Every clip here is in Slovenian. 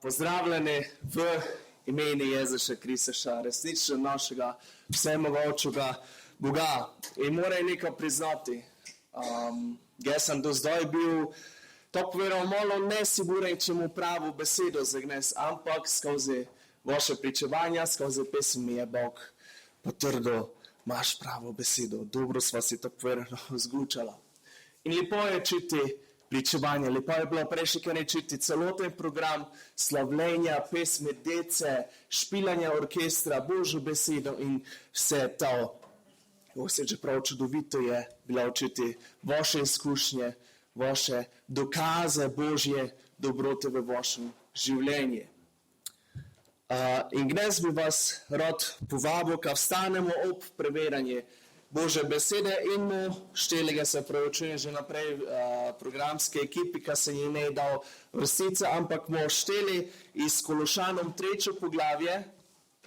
Pozdravljeni v imeni Jezusa Kristusa, resnično našega vsemogočega Boga. In moram nekaj priznati. Jaz sem do zdaj bil, tako povedal, malo nesiguren, če mu pravo besedo zagnes, ampak skozi vaše pričevanja, skozi pesem mi je Bog potrdil, imaš pravo besedo. Dobro sva si tako povedal zglučala. In lepo je čuti pričevanje, lepo je bilo prejšnji kar čuti celoten program slavljenja, pesme, dece, špilanja orkestra, Božjo besedo in vse to. Vse že prav čudovito je bilo čuti vaše izkušnje, vaše dokaze Božje dobrote v vašem življenju. In dnes bi vas rad povabil, ka vstanemo ob preverjanje Božje besede in mu štelega se preučujem že naprej programske ekipi, ka se jim ne dal vrstice, ampak mu šteli iz Kološanom 3. poglavje,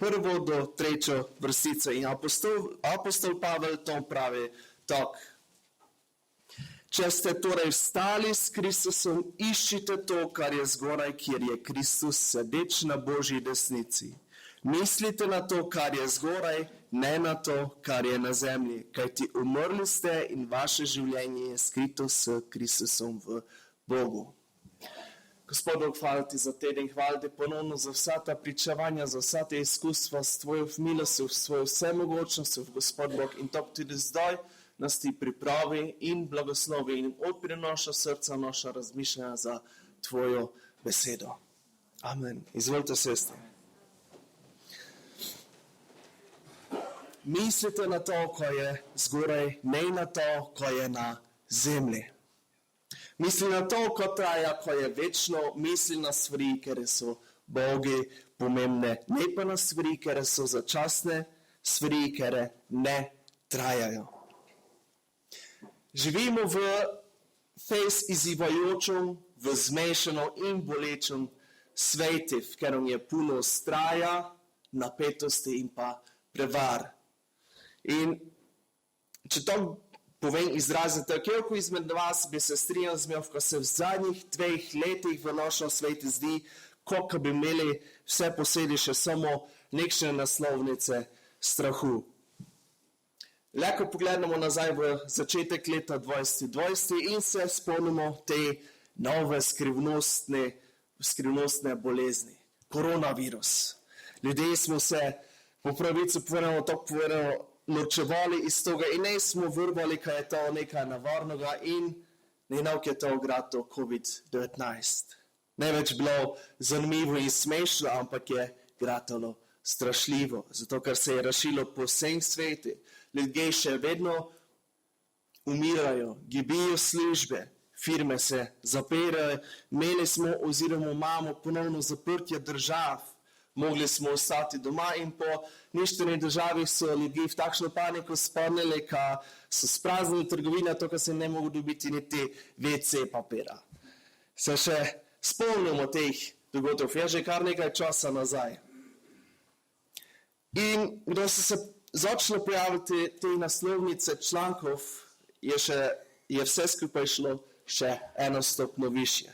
1. do 3. vrstice. In apostol Pavel to pravi tak. Če ste torej vstali s Kristusom, iščite to, kar je zgoraj, kjer je Kristus sedeč na Božji desnici. Mislite na to, kar je zgoraj, ne na to, kar je na zemlji, kajti umrli ste in vaše življenje je skrito s Kristusom v Bogu. Gospod Bog, hvala ti za teden, hvala ti ponovno za vsa ta pričevanja, za vsa te izkustva s tvojo milostjo, s tvojo vsemogočnostjo, Gospod Bog, in to tudi zdaj nas ti pripravi in blagoslovi in odpri naša srca, naša razmišljanja za tvojo besedo. Amen. Izvolite sesti. Mislite na to, ko je zgoraj, ne na to, ko je na zemlji. Misli na to, ko traja, ko je večno, misli na stvari, ker so Bogi pomembne, ne pa na stvari, ker so začasne, stvari, ker ne trajajo. Živimo v fejs izzivajočem, v zmešano in bolečem svetu, v katerem je puno straja, napetosti in pa prevar. In če to povem izrazito, koliko izmed vas bi se strinjal z mňo, ko se v zadnjih 2 letih v našem svetu zdi, koliko bi imeli vse posedi še samo nekšne naslovnice strahu. Lahko pogledamo nazaj v začetek leta 2020 in se spomnimo te nove skrivnostne bolezni. Koronavirus. Ljudje smo se po pravici povedano tako povedano norčevali iz toga in ne smo vrvali, kaj je to nekaj navarnega in ne nauke je to grato COVID-19. Ne več bilo zanimivo in smešno, ampak je gratalo strašljivo, zato ker se je razšilo po vsem svetu. Ljudje še vedno umirajo, gibijo službe, firme se zapirajo, imeli smo oziroma imamo ponovno zaprtje držav, mogli smo ostati doma in po ništveni državi so ljudje v takšno paniko spomnili, ka so spraznili trgovine, to, ka se ne mogo dobiti niti WC papira. Se še spomnimo teh dogodkov, je že kar nekaj časa nazaj. In kdo se začne pojaviti te naslovnice člankov, je vse skupaj šlo še eno stopno više.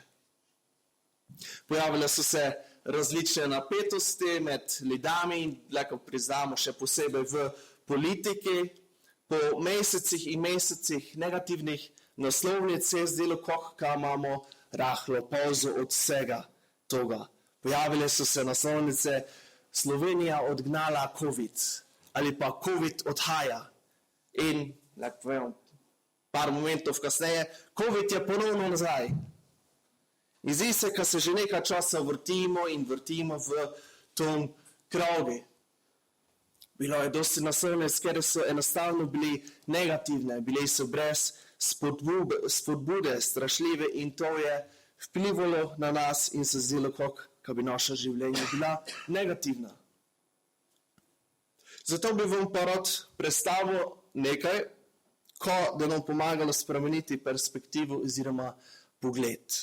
Pojavile so se različne napetosti med ljudmi in lahko priznamo še posebej v politiki. Po mesecih in mesecih negativnih naslovnic se je zdelo, kako imamo rahlo pauzo od vsega toga. Pojavile so se naslovnice Slovenija odgnala COVID ali pa COVID odhaja. In, lahko povem, par momentov kasneje, COVID je ponovno nazaj. In zdi se, ko se že nekaj časa vrtimo in vrtimo v tom krogu. Bilo je dosti naslovnic, ker so enostavno bili negativne, bili so brez spodbude, strašljive in to je vplivalo na nas in se zdelo, kako bi naša življenja bila negativna. Zato bi vam pa rad predstavil nekaj, da nam pomagalo spremeniti perspektivo oziroma pogled.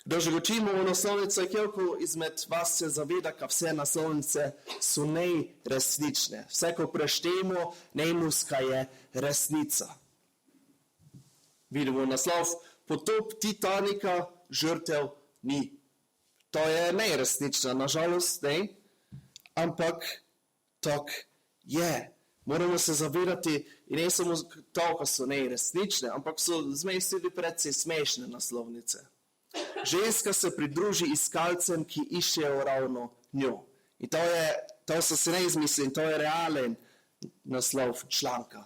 Kdo že učimo v naslovnice, koliko izmed vas se zaveda, ka vse naslovnice so neresnične. Vse, ko preštejemo, nejnuska je resnica. Vidimo naslov, potop Titanika žrtev ni. to je neresnično, nažalost, ne, ampak tak je. Moramo se zavedati, in ne samo to, ko so neresnične, ampak so zmes tudi predvsej smešne naslovnice. Ženska se pridruži iskalcem, ki iščejo ravno njo. In to so se ne izmislili, to je realen naslov članka.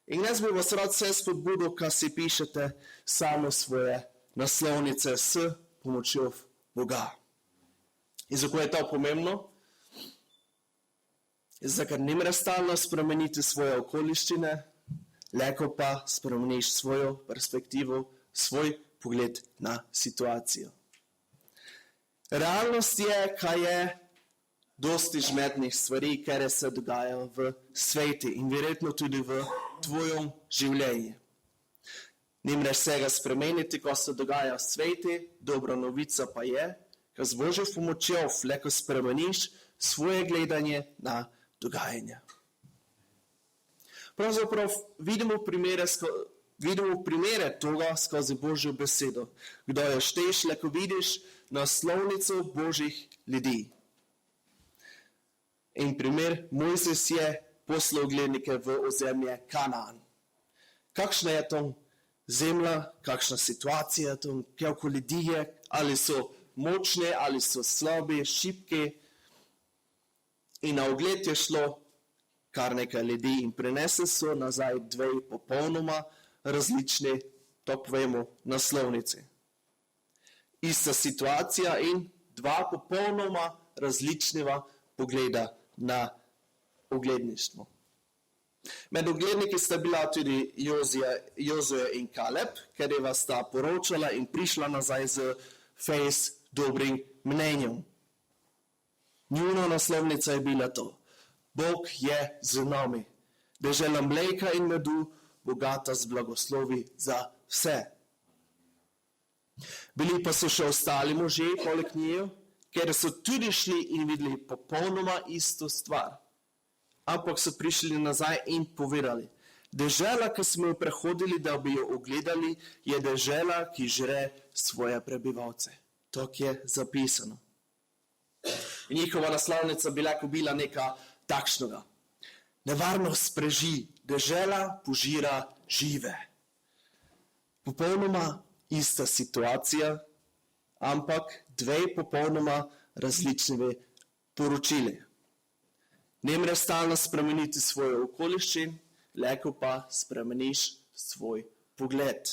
In jaz bi vas rad vse spodbudil, ko si pišete samo svoje naslovnice s pomočjo Boga. In zakaj je to pomembno? Zato, ker ne moreš stalno spremeniti svoje okoliščine, lahko pa spremeniš svojo perspektivo, svoj pogled na situacijo. Realnost je, kaj je dosti žmednih stvari, kar se dogajajo v svetu in verjetno tudi v tvojem življenju. Ne moreš vsega spremeniti, ko se dogaja v svetu, dobra novica pa je, ko z Božjo pomočjo lahko spremeniš svoje gledanje na dogajanja. Pravzaprav vidimo primere toga skozi Božjo besedo. Kdo jo šteješ, lahko vidiš naslovnico Božjih ljudi. In primer, Mojzes je poslal glednike v ozemlje Kanaan. Kakšna je tam zemlja, kakšna situacija tam, kako ljudi je, ali so močne, ali so slabe, šibke. In na ogled je šlo kar nekaj ljudi in prinesli so nazaj dve popolnoma različne, to povemo, naslovnice. Ista situacija in dva popolnoma različnega pogleda na ogledništvo. Med ogledniki sta bila tudi Jozue in Kaleb, ker je vas sta poročala in prišla nazaj z fejs dobrim mnenjem. Njuna naslovnica je bila to: Bog je z nami, dežela mleka in medu, bogata z blagoslovi za vse. Bili pa so še ostali možje poleg njiju, ker so tudi šli in videli popolnoma isto stvar. Ampak so prišli nazaj in povedali: dežela, ki smo jo prehodili, da bi jo ogledali, je dežela, ki žre svoje prebivalce. To je zapisano. In njihova naslovnica bi lahko bila neka takšnega: nevarnost preži, dežela požira žive. Popolnoma ista situacija, ampak dve popolnoma različne poročili. Ne moreš stalno spremeniti svoje okoliščin, lahko pa spremeniš svoj pogled.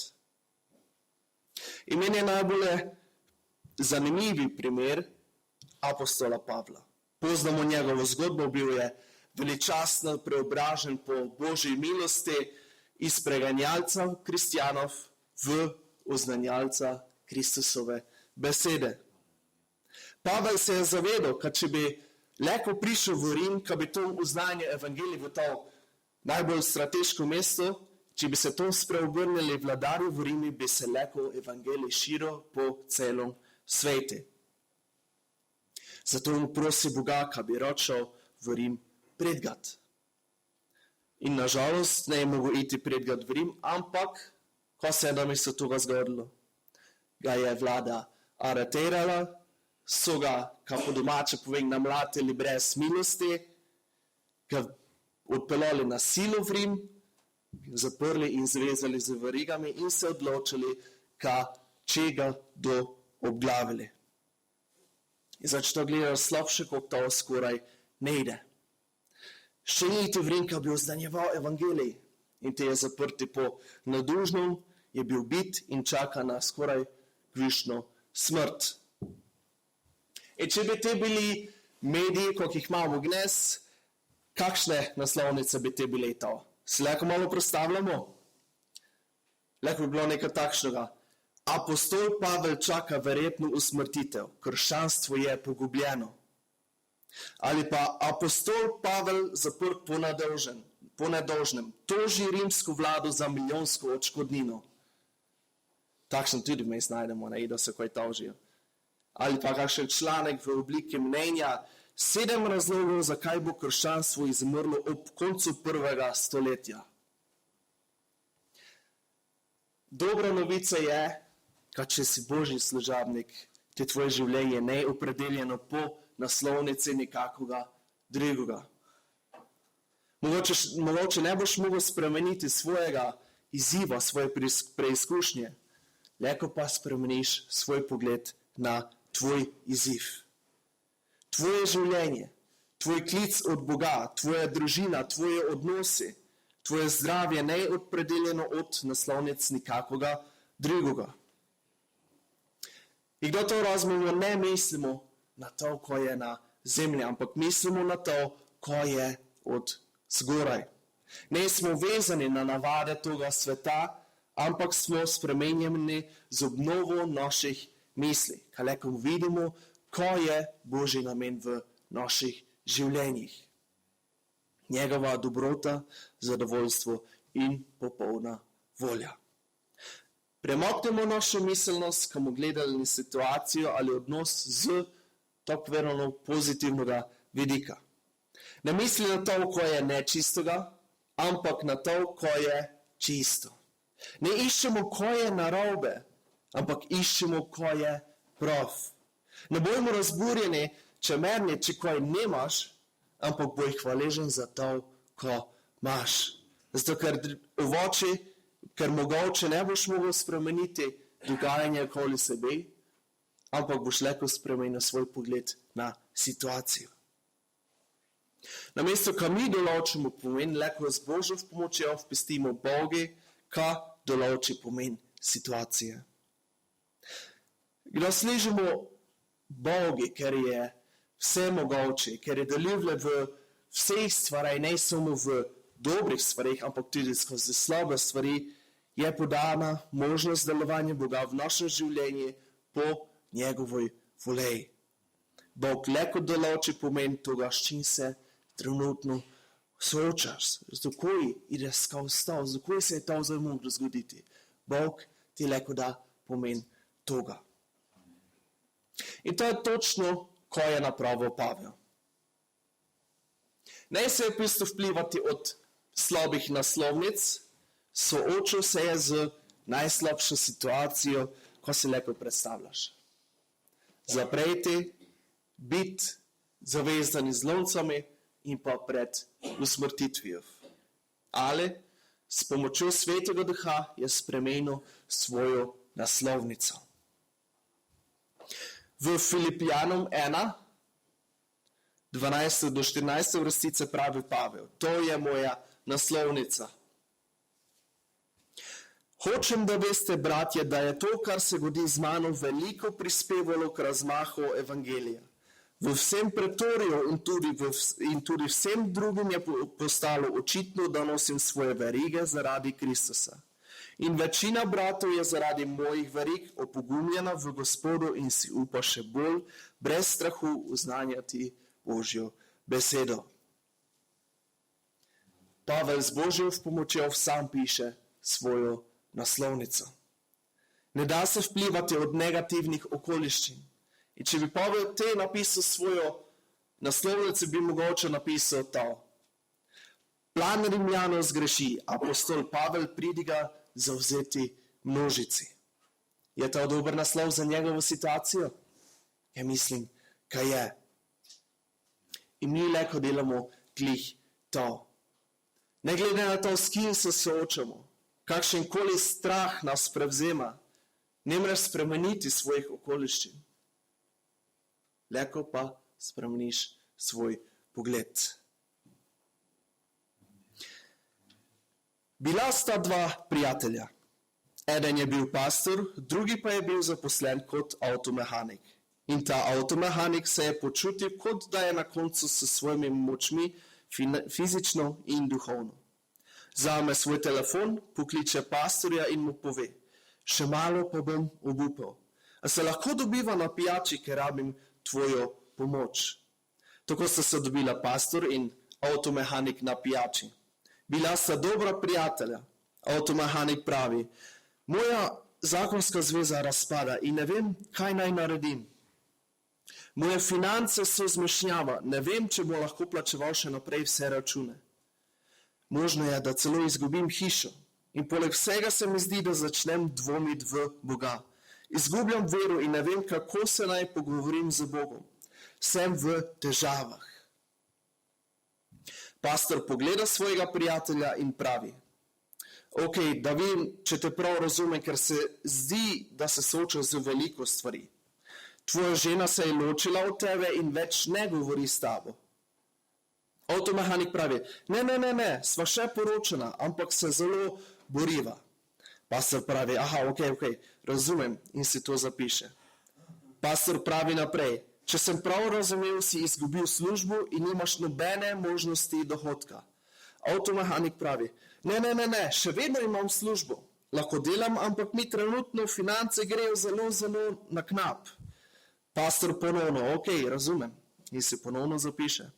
In meni je najbolj zanimivi primer apostola Pavla. Poznamo njegovo zgodbo, bil je veličastno preobražen po Božji milosti iz preganjalca kristjanov v oznanjalca Kristusove besede. Pavel se je zavedal, da če bi lahko prišel v Rim, ko bi to oznanje evangelij v to najbolj strateško mesto, če bi se to spreobrnili vladarji v Rimi, bi se lahko evangelij širil po celom svetu. Zato mu prosi Boga, da bi ročal v Rim predgat. In nažalost ne je mogel iti predgat v Rim, ampak ko se je namesto toga zgodilo, ga je vlada aretirala, so ga, kako domače povem, namlatili brez milosti, ga odpeljali na silo v Rim, zaprli in zvezali z verigami in se odločili, če ga do obglavili. In začeto gledajo slabše, kot to skoraj ne ide. Še ni iti v Rim, ko bi oznanjeval evangelij, in te je zaprti po nedužnem, je bil bit in čaka na skoraj kvišno smrt. In če bi te bili mediji, kot jih imamo gnes, kakšne naslovnice bi te bile to? Se lahko malo predstavljamo? Lahko bi bilo nekaj takšnega: apostol Pavel čaka verjetno usmrtitev, krščanstvo je pogubljeno. Ali pa apostol Pavel zaprt po nedolžnem, toži rimsko vlado za milijonsko odškodnino. Takšen tudi vmes najdemo, da se kaj tožijo. Ali pa kakšen članek v obliki mnenja: 7 razlogov, zakaj bo krščanstvo izumrlo ob koncu 1. stoletja. Dobra novica je, če si Božji služabnik, te tvoje življenje ne je opredeljeno po naslovnici nekakoga drugega. Mogoče ne boš mogel spremeniti svojega izziva, svoje preizkušnje, leko pa spremeniš svoj pogled na tvoj izziv. Tvoje življenje, tvoj klic od Boga, tvoja družina, tvoje odnose, tvoje zdravje ne je opredeljeno od naslovnic nikakoga drugega. In kdo to razumemo, ne mislimo na to, ko je na zemlji, ampak mislimo na to, ko je od zgoraj. Ne smo vezani na navade tega sveta, ampak smo spremenjeni z obnovo naših misli, kako vidimo, ko je Božji namen v naših življenjih. Njegova dobrota, zadovoljstvo in popolna volja. Premaknemo našo miselnost, ko bomo gledali situacijo ali odnos z tako verano pozitivnega vidika. Ne misli na to, ko je nečistega, ampak na to, ko je čisto. Ne iščemo, ko je narobe, ampak iščemo, ko je prav. Ne bojmo razburjeni, če merni, če kaj nemaš, ampak boj hvaležen za to, ko imaš. Zato, ker mogoče ne boš mogel spremeniti dogajanje okoli sebe, ampak boš lahko spremenil svoj pogled na situacijo. Namesto, ko mi določimo pomen, lahko z Božjo pomočjo vpustimo Bogu, ko določi pomen situacije. Kdo služimo Bogu, ker je vse mogoče, ker je deljiv v vseh stvarih, ne samo v dobrih stvarih, ampak tudi skozi slabe stvari, je podana možnost delovanja Boga v našem življenju po njegovoj volji. Bog lahko določi pomen tega, s čim se trenutno soočaš, zakaj ideš skozi to, zakaj se je to zdaj moglo zgoditi. Bog ti lahko da pomen tega. In to je točno, ko je napravil Pavel. Ne se je pisto vplivati od slabih naslovnic, soočil se je z najslabšo situacijo, ko si lahko predstavljaš. Zapreti, biti zavezani z loncami in pa pred usmrtitvijo. Ali s pomočjo Svetega Duha je spremenil svojo naslovnico. V Filipijanom 1, 12 do 14 vrstice pravi Pavel: to je moja naslovnica. Hočem, da veste, bratje, da je to, kar se godi z mano, veliko prispevalo k razmahu evangelija. V vsem pretorju in tudi vsem drugim je postalo očitno, da nosim svoje verige zaradi Kristusa. In večina bratov je zaradi mojih verig opogumljena v Gospodu in si upa še bolj, brez strahu, uznanjati Božjo besedo. Pavel z Božjo pomočjo sam piše svojo naslovnico. Ne da se vplivati od negativnih okoliščin. In če bi Pavel te napisal svojo naslovnico, bi mogoče napisal to: plan Rimljanov zgreši, apostol Pavel pridiga zavzeti množici. Je to dober naslov za njegovo situacijo? Ja, mislim, kaj je. In mi lahko delamo glih to. Ne glede na to, s kim se soočamo, kakšen koli strah nas prevzema, ne moreš spremeniti svojih okoliščin. Lahko pa spremeniš svoj pogled. Bila sta dva prijatelja. Eden je bil pastor, drugi pa je bil zaposlen kot avtomehanik. In ta avtomehanik se je počutil, kot da je na koncu s svojimi močmi fizično in duhovno. Vzame svoj telefon, pokliče pastorja in mu pove: še malo pa bom obupal. A se lahko dobiva na pijači, ker rabim tvojo pomoč. Tako sta se dobila pastor in avtomehanik na pijači. Bila sta dobra prijatelja. Avtomehanik pravi: moja zakonska zveza razpada in ne vem, kaj naj naredim. Moje finance so zmešnjava, ne vem, če bo lahko plačeval še naprej vse račune. Možno je, da celo izgubim hišo. In poleg vsega se mi zdi, da začnem dvomiti v Boga. Izgubljam vero in ne vem, kako se naj pogovorim z Bogom. Sem v težavah. Pastor pogleda svojega prijatelja in pravi, ok, da vem, če te prav razumem, ker se zdi, da se sooča z veliko stvari. Tvoja žena se je ločila od tebe in več ne govori s tabo. Avtomehanik pravi, ne, sva še poročena, ampak se zelo boriva. Pastor pravi, ok, razumem in si to zapiše. Pastor pravi naprej, če sem prav razumel, si izgubil službo in nimaš nobene možnosti dohodka. Avtomehanik pravi, ne, še vedno imam službo. Lahko delam, ampak mi trenutno finance grejo zelo na knap. Pastor ponovno, ok, razumem in si ponovno zapiše.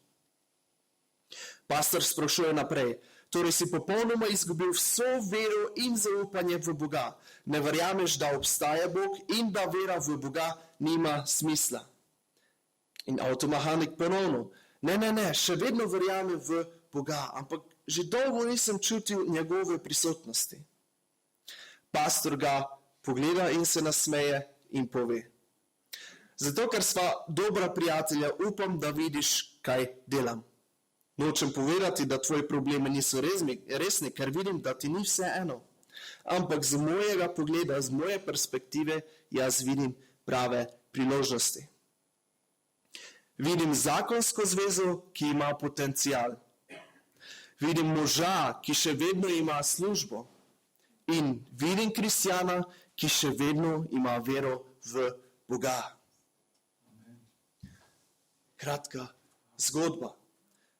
Pastor sprašuje naprej, torej si popolnoma izgubil vso vero in zaupanje v Boga. Ne verjameš, da obstaja Bog in da vera v Boga nima smisla. In avtomehanik ponovno, ne, še vedno verjamem v Boga, ampak že dolgo nisem čutil njegove prisotnosti. Pastor ga pogleda in se nasmeje in pove, zato ker sva dobra prijatelja, upam, da vidiš, kaj delam. Nočem povedati, da tvoji problemi niso resni, ker vidim, da ti ni vse eno. Ampak z mojega pogleda, z moje perspektive, jaz vidim prave priložnosti. Vidim zakonsko zvezo, ki ima potencial. Vidim moža, ki še vedno ima službo. In vidim kristjana, ki še vedno ima vero v Boga. Kratka zgodba.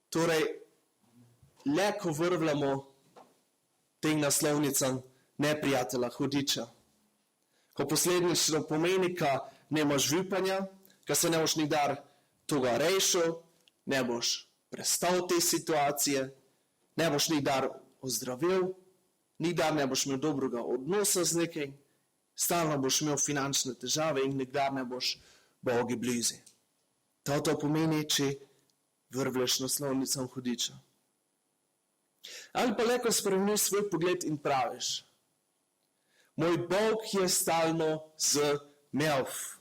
Torej, le ko vrvljamo tem naslovnicam neprijatelja, hudiča. Ko posledično pomeni, ka nemaš upanja, ka se ne boš nikdar toga rešil, ne boš prestal te situacije, ne boš nikdar ozdravil, nikdar ne boš imel dobrega odnosa z nekaj, stalno boš imel finančne težave in nikdar ne boš Bogu blizu. To pomeni, če vrvljaš naslovnicam hudiča. Ali pa le, ko spremeniš svoj pogled in praviš, moj Bog je stalno z melf.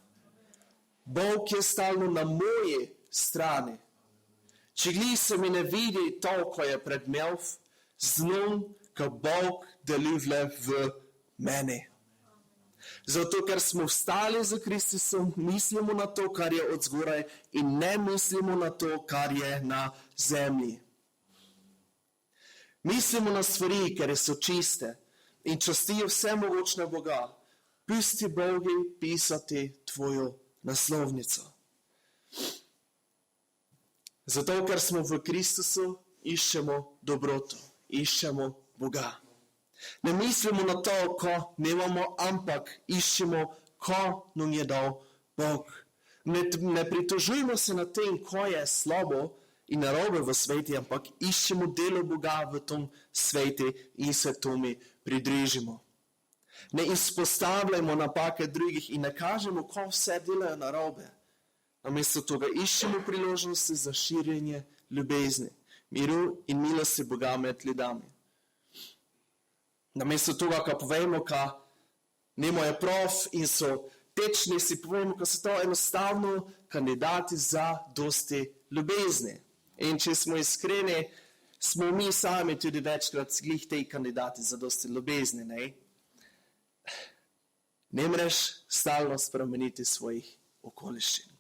Bog je stalno na moji strani. Če gli se mi ne vidi to, ko je pred melf, znam, ko Bog deluje v meni. Zato, ker smo vstali za Kristusom, mislimo na to, kar je od zgoraj in ne mislimo na to, kar je na zemlji. Mislimo na stvari, ker so čiste in častijo vsemogočne Boga. Pusti Bogu pisati tvojo naslovnico. Zato, ker smo v Kristusu, iščemo dobroto, iščemo Boga. Ne mislimo na to, ko nemamo, ampak iščemo, ko nam je dal Bog. Ne pritožujmo se na tem, ko je slabo in narobe v sveti, ampak iščemo delo Boga v tom sveti in se tome pridružimo. Ne izpostavljamo napake drugih in ne kažemo, ko vse delajo narobe. Namesto tega iščemo priložnosti za širjenje ljubezni, miru in milosti Boga med ljudmi. Namesto tega, ko povemo, ko nemajo prof in so tečni, si povemo, ko so to enostavno kandidati za dosti ljubezni. In če smo iskreni, smo mi sami tudi večkrat glih te kandidati za dosti ljubezni, ne? Ne moreš stalno spremeniti svojih okoliščin.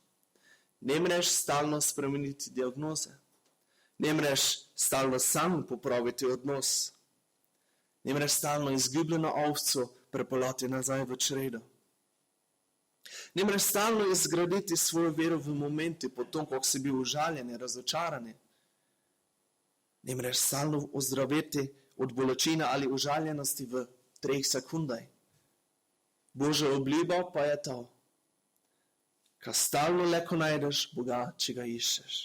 Ne moreš stalno spremeniti diagnoze. Ne moreš stalno sam popraviti odnos. Ne moreš stalno izgubljeno ovco prepeljati nazaj v čredo. Ne moreš stalno izgraditi svojo vero v momenti, potem, ko si bil užaljen, razočaran. Ne moreš stalno ozdraviti od bolečine ali užaljenosti v 3 sekundah. Božja obljuba pa je to, ko stalno leko najdeš Boga, če ga iščeš.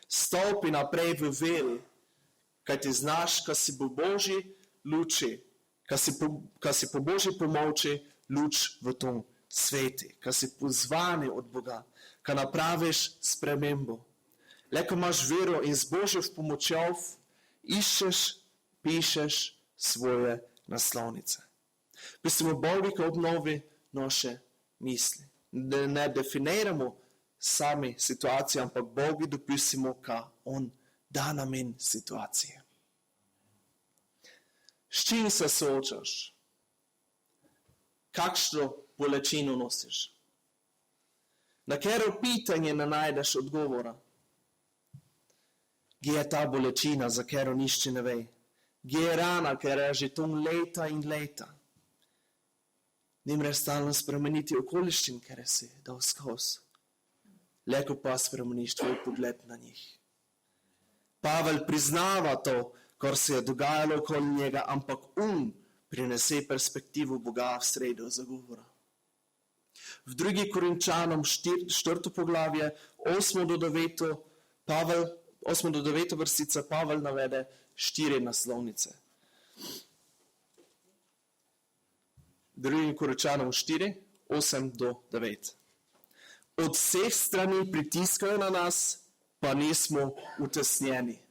Stopi naprej v veri, kaj ti znaš, ko si bo Božji luči, ko si po Božji pomoči luč v tom sveti, ko si pozvani od Boga, ko napraviš spremembo. Le ko imaš vero in z Božjo pomočjo iščeš, pišeš svoje naslovnice. Pustimo Bogu, ko obnovi naše misli. Da ne definiramo sami situacije, ampak Bogu dopustimo, kaj On da namen situacije. S čim se soočaš? Kakšno bolečino nosiš? Na katero pitanje ne najdeš odgovora? Gdje je ta bolečina, za katero nišče ne ve? Gdje je rana, ker je že tam leta in leta? Ne moreš stalno spremeniti okoliščin, ker si dal skozi. Leko pa spremeniš tvoj pogled na njih. Pavel priznava to, kar se je dogajalo okoli njega, ampak prinese perspektivu Boga v sredo zagovora. V 2. Korinčanom 4. poglavje, 8. do 9. vrstica, Pavel navede 4 naslovnice. 2. Korinčanom 4, 8 do 9. Od vseh strani pritiskajo na nas, pa nismo utesnjeni.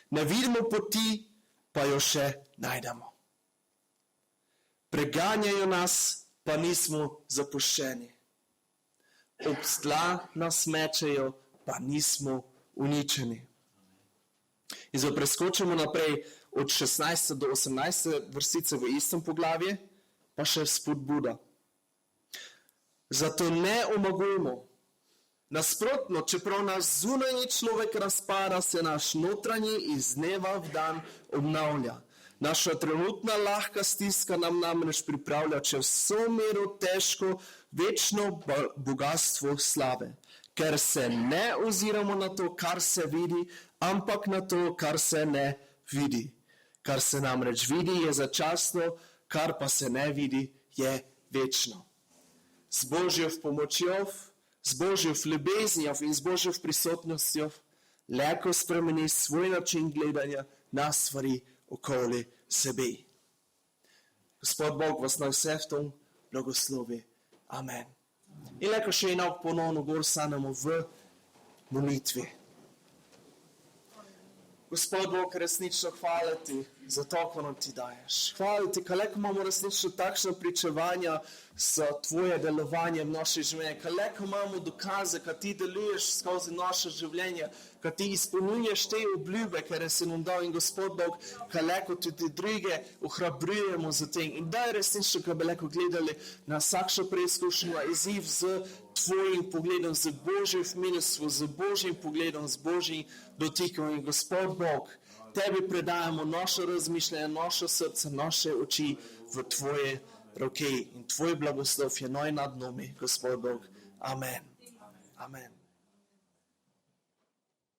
Ne vidimo poti, pa jo še najdemo. Preganjajo nas, pa nismo zapuščeni. Ob tla nas mečejo, pa nismo uničeni. In zdaj preskočimo naprej od 16. do 18. vrstice v istem poglavje, pa še spodbuda. Zato ne omagujmo. Nasprotno, čeprav nas zunanji človek razpada, se naš notranji iz dneva v dan obnavlja. Naša trenutna lahka stiska nam namreč pripravlja čez vso mero težko, večno bogastvo slave. Ker se ne oziramo na to, kar se vidi, ampak na to, kar se ne vidi. Kar se namreč vidi, je začasno, kar pa se ne vidi, je večno. Z Božjo pomočjo, z Božjo ljubeznijo in z Božjo prisotnostjo lahko spremeni svoj način gledanja na stvari okoli sebe. Gospod Bog vas na vse v tom blagoslovi. Amen. In lahko še enak ponovno gor stanemo v molitvi. Gospod Bog, resnično hvala ti za to, ko nam ti daješ. Hvala ti, kako imamo resnično takšno pričevanja za tvoje delovanje v naše življenje, kako imamo dokaze, kad ti deluješ skozi naše življenje, kad ti izpolnjuješ te obljube, ker si nam dal in Gospod Bog, kako tudi druge ohrabrujemo za tem. In daj resnično, ko bi lahko gledali na vsakšno preizkušnjo, izziv z tvojim pogledom, z Božjim milostvom, z Božjim pogledom, z Božjim dotikom. In Gospod Bog, tebi predajamo naše razmišljanje, naše srce, naše oči v tvoje roke. In tvoj blagoslov je noj nad nami, Gospod Bog. Amen. Amen.